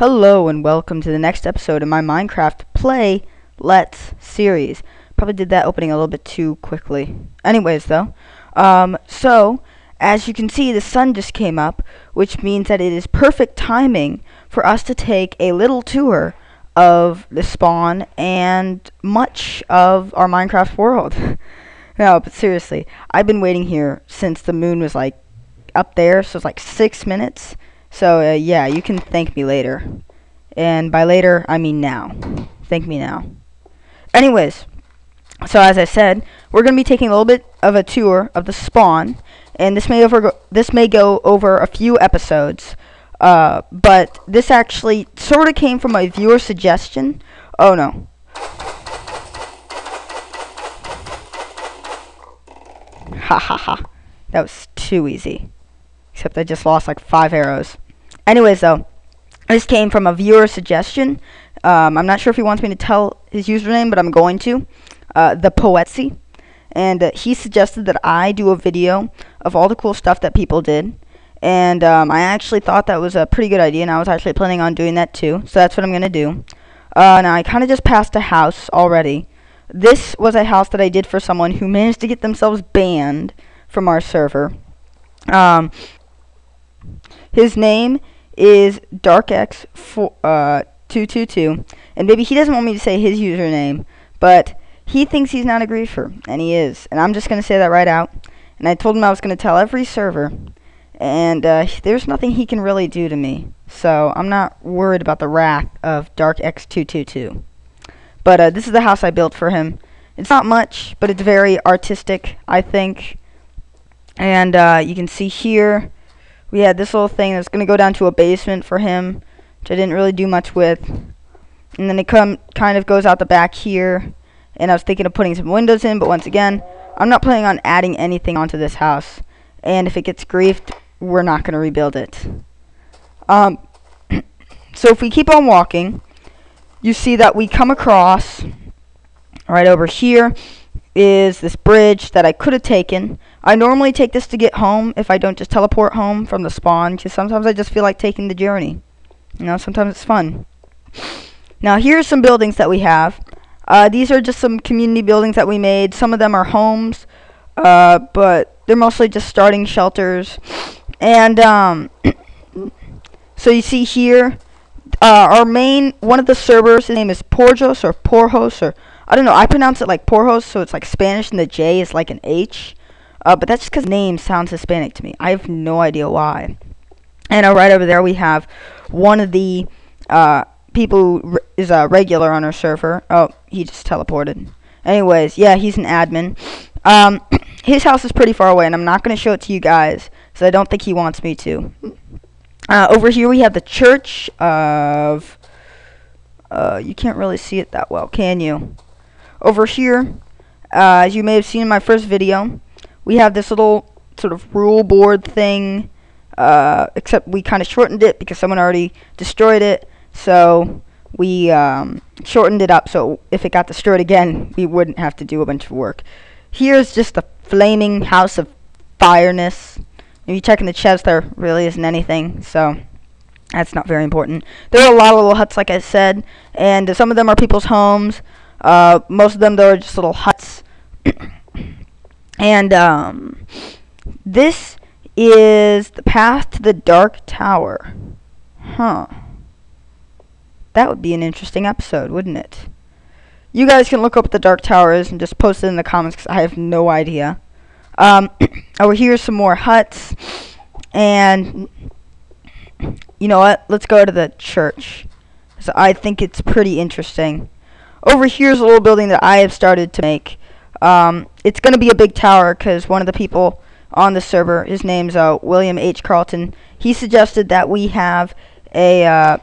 Hello and welcome to the next episode of my Minecraft Play Let's series. Probably did that opening a little bit too quickly. Anyways though, so as you can see the sun just came up, which means that it is perfect timing for us to take a little tour of the spawn and much of our Minecraft world. No, but seriously, I've been waiting here since the moon was like up there, so it's like 6 minutes. So, yeah, you can thank me later. And by later, I mean now. Thank me now. Anyways, so as I said, we're going to be taking a little bit of a tour of the spawn. And this may go over a few episodes. But this actually sort of came from a viewer suggestion. Oh, no. Ha ha ha. That was too easy. Except I just lost like 5 arrows. Anyways, though, this came from a viewer suggestion. I'm not sure if he wants me to tell his username, but I'm going to. The Poetsy. And he suggested that I do a video of all the cool stuff that people did. And I actually thought that was a pretty good idea, and I was actually planning on doing that too. So that's what I'm going to do. Now, I kind of just passed a house already. This was a house that I did for someone who managed to get themselves banned from our server. His name is DarkX222, and maybe he doesn't want me to say his username, but he thinks he's not a griefer, and he is, and I'm just going to say that right out. And I told him I was going to tell every server, and there's nothing he can really do to me, so I'm not worried about the wrath of DarkX222. But this is the house I built for him. It's not much, but it's very artistic, I think. And you can see here, we had this little thing that's going to go down to a basement for him, which I didn't really do much with. And then it kind of goes out the back here. And I was thinking of putting some windows in, but once again, I'm not planning on adding anything onto this house. And if it gets griefed, we're not going to rebuild it. So if we keep on walking, you see that we come across, right over here, is this bridge that I could have taken. I normally take this to get home if I don't just teleport home from the spawn, because sometimes I just feel like taking the journey. You know, sometimes it's fun. Now, here's some buildings that we have. These are just some community buildings that we made. Some of them are homes, but they're mostly just starting shelters. And so you see here, one of the servers, his name is Porjos or Porjos, or I don't know, I pronounce it like Porjos, so it's like Spanish and the J is like an H. But that's just because the name sounds Hispanic to me. I have no idea why. And right over there we have one of the people who is a regular on our server. Oh, he just teleported. Anyways, yeah, he's an admin. His house is pretty far away, and I'm not going to show it to you guys, so I don't think he wants me to. Over here we have the church of... you can't really see it that well, can you? Over here, as you may have seen in my first video, we have this little sort of rule board thing, except we kind of shortened it because someone already destroyed it, so we shortened it up so if it got destroyed again, we wouldn't have to do a bunch of work. Here's just the flaming house of fireness. If you check in the chest, there really isn't anything, so that's not very important. There are a lot of little huts, like I said, and some of them are people's homes. Most of them, though, are just little huts. And this is the path to the Dark Tower. Huh. That would be an interesting episode, wouldn't it? You guys can look up what the Dark Tower is and just post it in the comments because I have no idea. Over here, some more huts. And you know what? Let's go to the church. So I think it's pretty interesting. Over here's a little building that I have started to make. It's going to be a big tower because one of the people on the server, his name's William H. Carlton, he suggested that we have a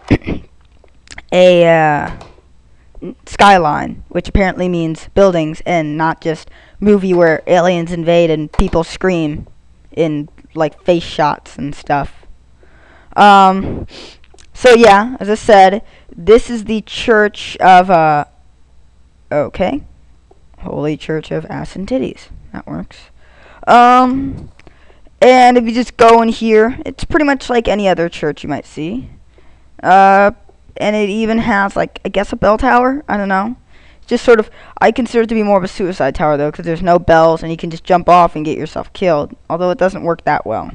skyline, which apparently means buildings and not just movie where aliens invade and people scream in like face shots and stuff. So yeah, as I said, this is the church of okay, Holy Church of Ass and Titties. That works. And if you just go in here, it's pretty much like any other church you might see. and it even has, like, I guess a bell tower. I don't know. Just sort of, I consider it to be more of a suicide tower, though, because there's no bells, and you can just jump off and get yourself killed, although it doesn't work that well.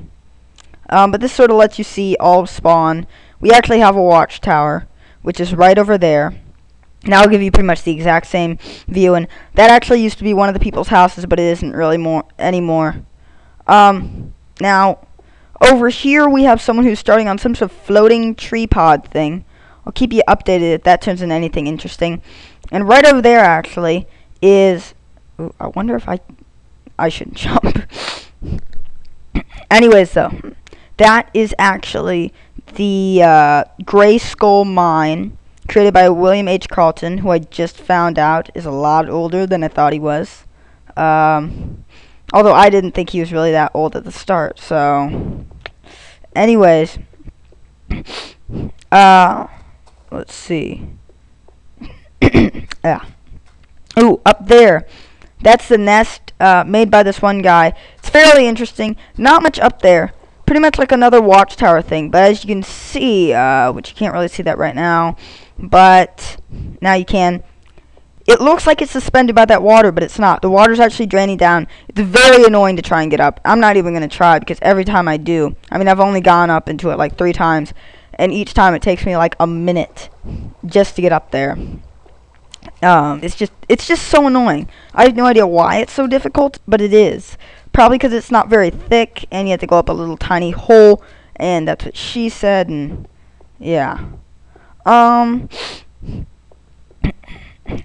But this sort of lets you see all of spawn. We actually have a watchtower, which is right over there. Now I'll give you pretty much the exact same view, and that actually used to be one of the people's houses, but it isn't really anymore. Now, over here we have someone who's starting on some sort of floating tree pod thing. I'll keep you updated if that turns into anything interesting. And right over there, actually, is... Ooh, I wonder if I shouldn't jump. Anyways, though, that is actually the Gray Skull Mine, created by William H. Carlton, who I just found out is a lot older than I thought he was. Although I didn't think he was really that old at the start, so... Anyways, let's see. Yeah. Ooh, up there. That's the nest made by this one guy. It's fairly interesting. Not much up there. Pretty much like another watchtower thing. But as you can see, which you can't really see that right now, but now you can. It looks like it's suspended by that water, but it's not. The water's actually draining down. It's very annoying to try and get up. I'm not even going to try because every time I do, I mean, I've only gone up into it like 3 times, and each time it takes me like a minute just to get up there. It's just so annoying. I have no idea why it's so difficult, but it is. Probably because it's not very thick, and you have to go up a little tiny hole, and that's what she said, and yeah.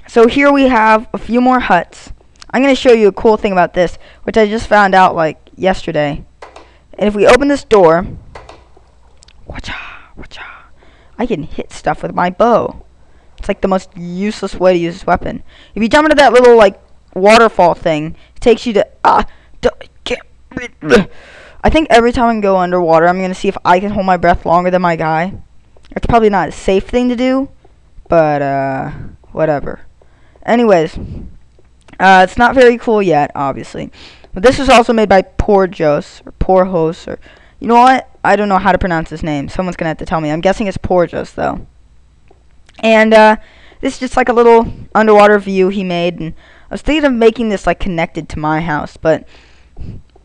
So here we have a few more huts. I'm going to show you a cool thing about this, which I just found out like yesterday. And if we open this door, I can hit stuff with my bow. It's like the most useless way to use this weapon. If you jump into that little like waterfall thing, it takes you to I think every time I can go underwater, I'm going to see if I can hold my breath longer than my guy. It's probably not a safe thing to do, but whatever. Anyways, it's not very cool yet, obviously. But this was also made by Poor Jos, or Poor Host, or you know what? I don't know how to pronounce his name. Someone's gonna have to tell me. I'm guessing it's Poor Jos though. And this is just like a little underwater view he made, and I was thinking of making this like connected to my house, but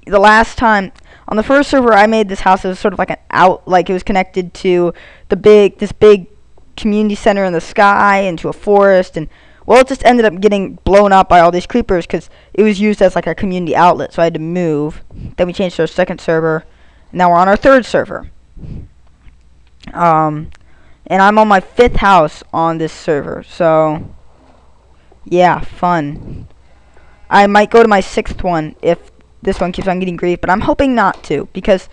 the last time on the first server I made this house, it was sort of like like it was connected to this big community center in the sky and to a forest, and well, it just ended up getting blown up by all these creepers because it was used as like a community outlet, so I had to move. Then we changed to our second server, and now we're on our third server. And I'm on my 5th house on this server, so yeah, fun. I might go to my 6th one if this one keeps on getting grief, but I'm hoping not to, because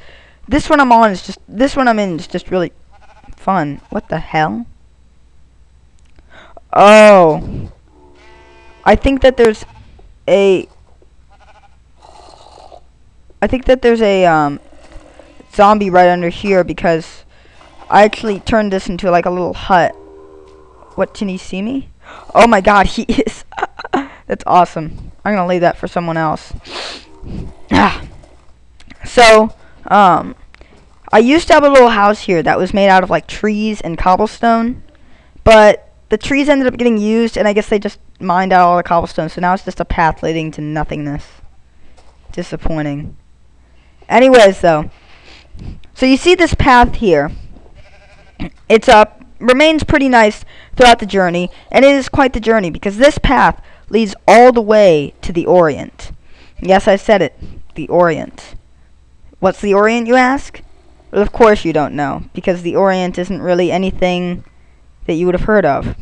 this one I'm in is just really fun. What the hell? Oh, I think that there's a zombie right under here, because I actually turned this into like a little hut. What, can he see me? Oh my god, he is. That's awesome. I'm gonna leave that for someone else. So, I used to have a little house here that was made out of like trees and cobblestone, but the trees ended up getting used, and I guess they just mined out all the cobblestone, so now it's just a path leading to nothingness. Disappointing. Anyways, though, so you see this path here. It's remains pretty nice throughout the journey, and it is quite the journey, because this path leads all the way to the Orient. Yes, I said it. The Orient. What's the Orient, you ask? Well, of course you don't know, because the Orient isn't really anything that you would have heard of.